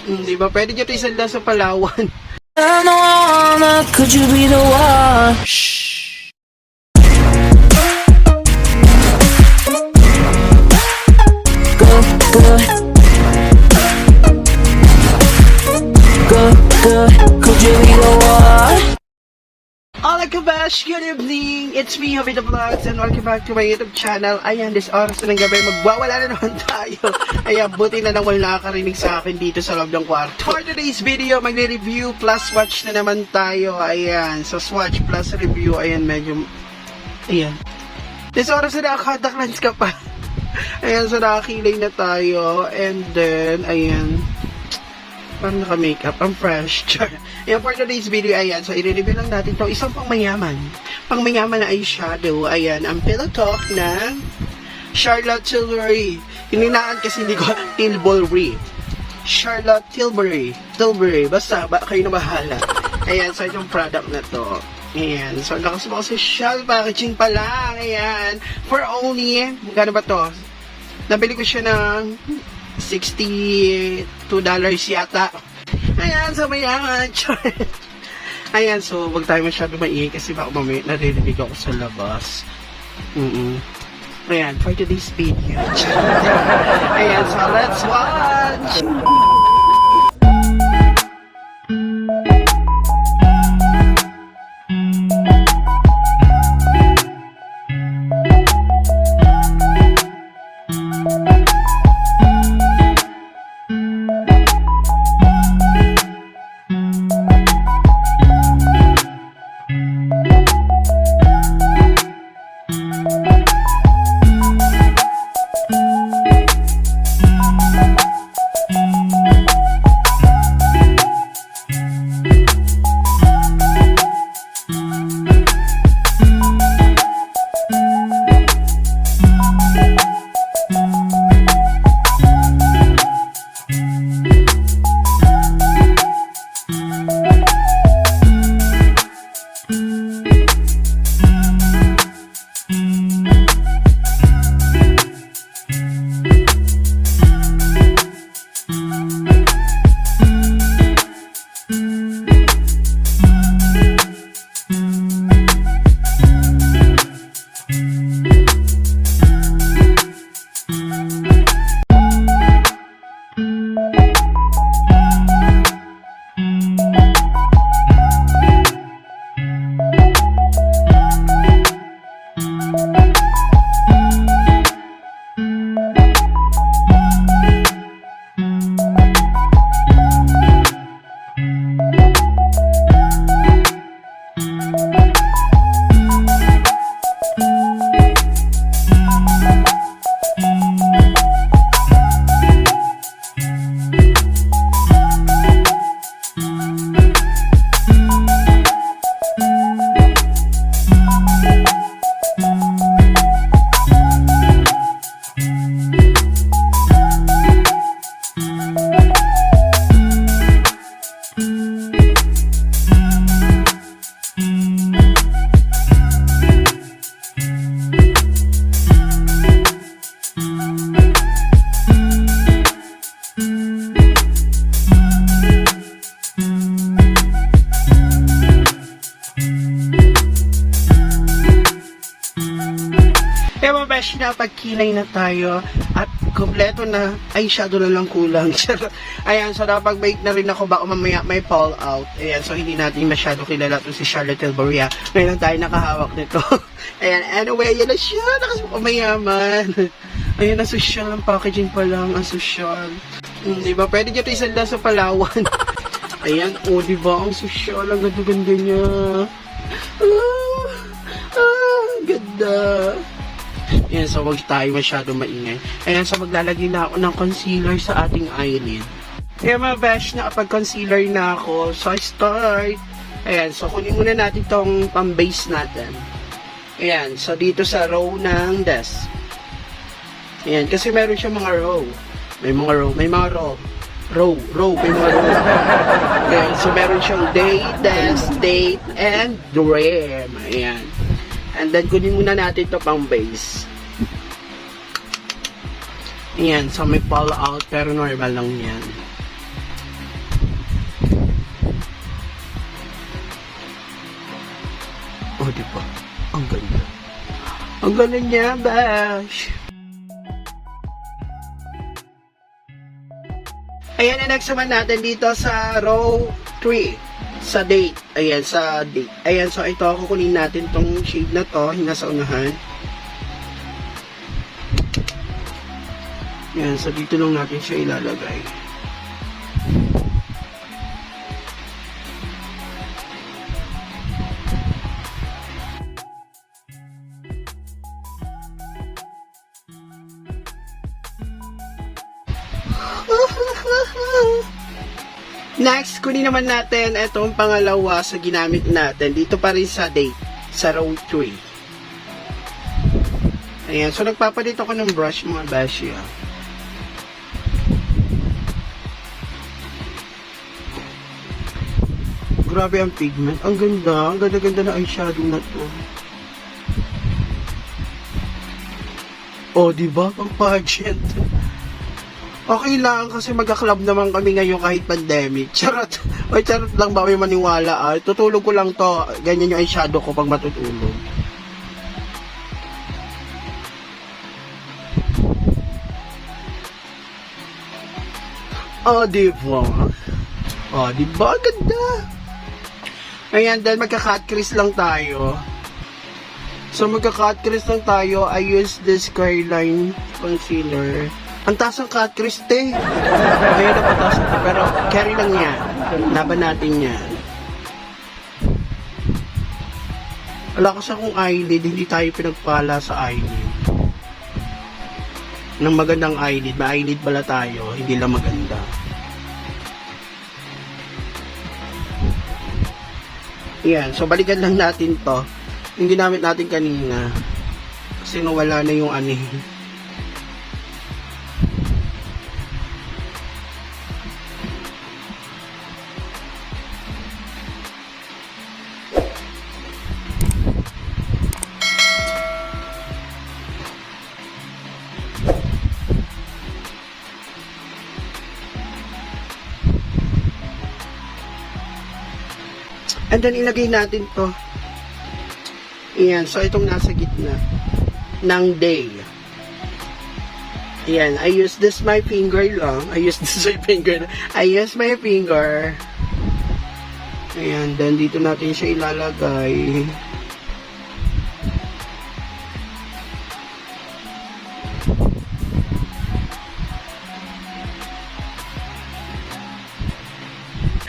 Diba? Pwede nyo ito isanda sa Palawan. Could you be the one? Shh. Good, good. Good, good. Could you be the one? Olakabesh, good evening! It's me, Hobby the Vlogs, and welcome back to my YouTube channel. Ayan, this oras na ng gabi, magwawala na naman tayo. Ayan, buti na nang wala nakakarinig sa akin dito sa loob ng kwarto. For today's video, magre-review plus swatch na naman tayo. Ayan, so swatch plus review, ayan, medyo... Ayan. This oras na nakaka-contact lens ka pa. Ayan, so nakakilay na tayo. And then, ayan... Parang naka-makeup, ang fresh. Ayan, for today's video, ayan, so i-review lang natin itong isang pangmayaman na eyeshadow. Ayan, ang Pillow Talk na Charlote Tilbury. Hininaan kasi hindi ko, Tilbury. Charlote Tilbury. Basta, kayo na bahala. Ayan, so itong product na to. Ayan, so lakas mo kasi shell packaging pa lang. Ayan, for only, magkano ba to? Nabili ko siya ng $62 yata. Ayan, so mayaman. Ayan, so wag tayo masyado maingay kasi baka mamaya naririnig ako sa labas. Ayan, for today's video. Ayan, so let's watch! Napagkilay na tayo at kompleto na eyeshadow na lang kulang. Ayan, so napag-bake na rin ako, baka mamaya may fall out. Ayan, so hindi natin masyado kilala ito si Charlote Tilbury. Ngayon lang tayo nakahawak nito. Ayan, anyway, yan na siya. Nakasumayaman. Ayan, ang social ang packaging pa lang. Ang social. Diba? Pwede nyo ito isanda sa Palawan. Ayan, diba? Ang social. Ang ganda-ganda niya. Ganda. Ayan, so wag tayo masyado maingay. Ayan, so maglalagay na ako ng concealer sa ating eyelid. Ayan mga besh, nakapag-concealer na ako. So I start. Ayan, so kunin muna natin tong pang-base natin. Ayan, so dito sa row ng desk. Ayan, kasi meron siya mga row. May mga row. May mga row. May mga row. Ayan, so meron siyang day, desk, date, and dream. Ayan. And then, kunin muna natin ito pang base. Ayan, so may fall out, pero normal lang yan. Ang galing niya, Bash. Ayan, na next naman natin dito sa row 3. Sa date. Ayan, sa date. Ayan, so ito, kukunin natin tong shade na to, yung nasa unahan. Ayan, so dito lang natin siya ilalagay. Next, kunin naman natin itong pangalawa sa ginamit natin. Dito pa rin sa date, sa row 3. Ayan, so nagpapalit ako ng brush mga bashi. Grabe ang pigment. Ang ganda. Ang ganda-ganda na eyeshadow na to. Oh, diba? Pang pageant. Okay lang kasi magka-club naman kami ngayon kahit pandemic. Charot. Ay, charot lang ba may maniwala? Tutulog ko lang to. Ganyan yung eyeshadow ko pag matutulog. Oh, diba? Oh, diba? Ganda. Ayan, then magka-cut crease lang tayo. So, magka-cut crease lang tayo. I use this Skyline concealer. Ang taas ng cut crease, te. Ngayon na pataas ito. Pero, carry lang yan. Laban natin yan. Wala kasi akong eyelid. Hindi tayo pinagpala sa eyelid. Ng magandang eyelid. Ma-eyelid pala tayo. Hindi lang maganda. Yan. So, balikan lang natin to. Yung ginamit natin kanina. Kasi nawala na yung ani. And then, ilagay natin to. Ayan. So, itong nasa gitna ng day. Ayan. I use this my finger lang. I use my finger. Ayan. Then, dito natin siya ilalagay.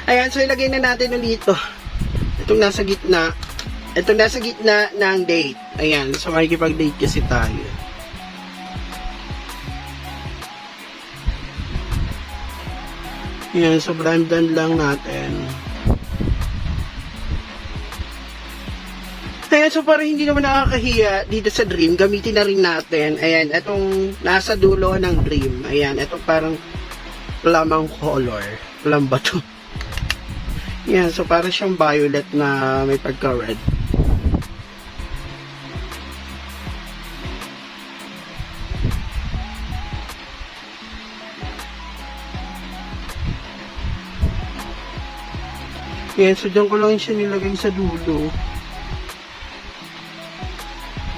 Ayan. So, ilagay na natin ulit ito. Itong nasa gitna. Itong nasa gitna ng date. Ayan. So, makikipag-date kasi tayo. Ayan. So, blandan lang natin. Ayan. So, para hindi naman nakakahiya dito sa Dream, gamitin na rin natin. Ayan. Itong nasa dulo ng Dream. Ayan. Itong parang lamang color. Plum ba ito? Yan, so para siyang violet na may pagka-red. Yan, so dyan ko lang siya nilagay sa dulo.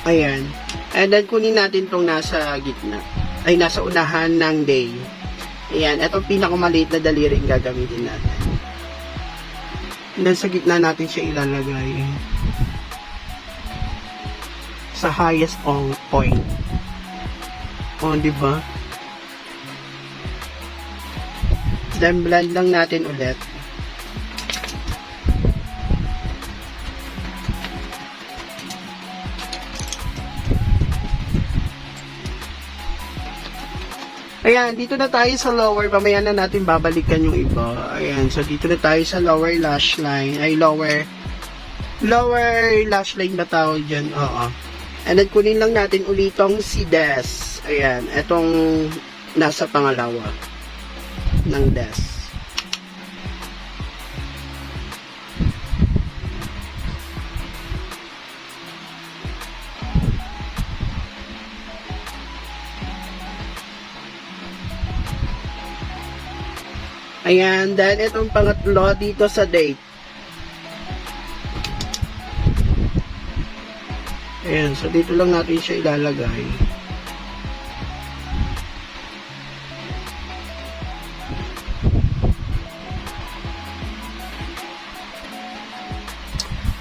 Ayan. And then kunin natin tong nasa gitna. Ay, nasa unahan ng day. Ayan, itong pinakamaliit na daliri ang gagamitin natin. And then, sa gitna natin siya ilalagay. Sa highest point. O, diba? Then, blend lang natin ulit. Ayan, dito na tayo sa lower. Mamaya na natin babalikan yung iba. Ayan, so dito na tayo sa lower lash line. Ay, lower lash line ba tawag dyan? Oo. And then, kunin lang natin ulitong si Des. Ayan, etong nasa pangalawa ng Des. Ayan, then itong pangatlo dito sa date. Ayan, so dito lang natin siya ilalagay.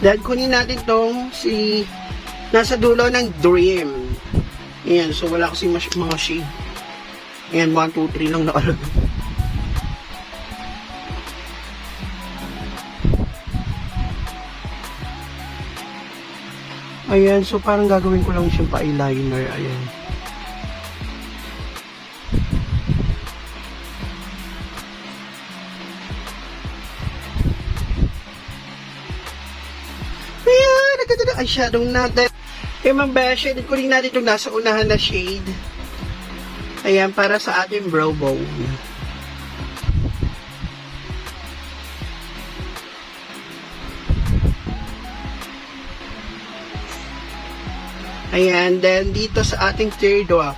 Then, kunin natin tong nasa dulo ng Dream. Ayan, so wala kasi mga shade. Ayan, 1, 2, 3 lang nakalagay. Ayan, so parang gagawin ko lang siyang pa-eyeliner. Ayan. Ayan, nagkata na eyeshadow natin. Mga besh, edit ko rin natin itong nasa unahan na shade. Ayan, para sa ating brow bone. Ayan, then dito sa ating teardrop.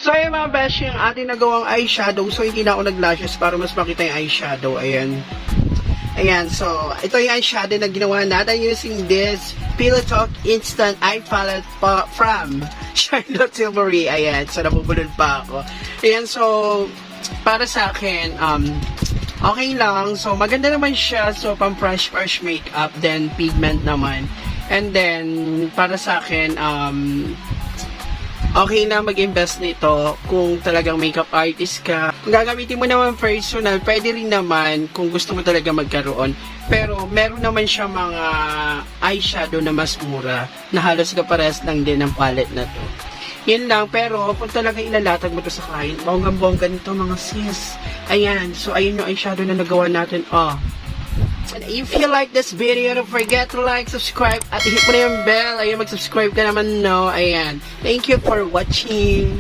So, ayan mga besh, yung ating nagawang eyeshadow. So, hindi na ako nag-lashes para mas makita yung eyeshadow. Ayan. Ayan, so, ito yung eyeshadow na ginawa natin using this Pillow Talk Instant Eye Palette from Charlote, Tilbury. Ayan, so, nabubulod pa ako. Ayan, so, para sa akin, okay lang. So, maganda naman siya. So, pang fresh makeup, then pigment naman. And then, para sa akin, okay na mag-invest nito kung talagang makeup artist ka. Kung gagamitin mo naman personal, pwede rin naman kung gusto mo talaga magkaroon. Pero meron naman siya mga eyeshadow na mas mura na halos kapares lang din ng palette na to. Yun lang, pero kung talaga ilalatag mo to sa client, bonggang-bongga nito mga sis. Ayan, so ayun yung eyeshadow na nagawa natin. And if you like this video, don't forget to like, subscribe, at hit mo na yung bell. Ayun, mag-subscribe ka naman, no? Ayan. Thank you for watching.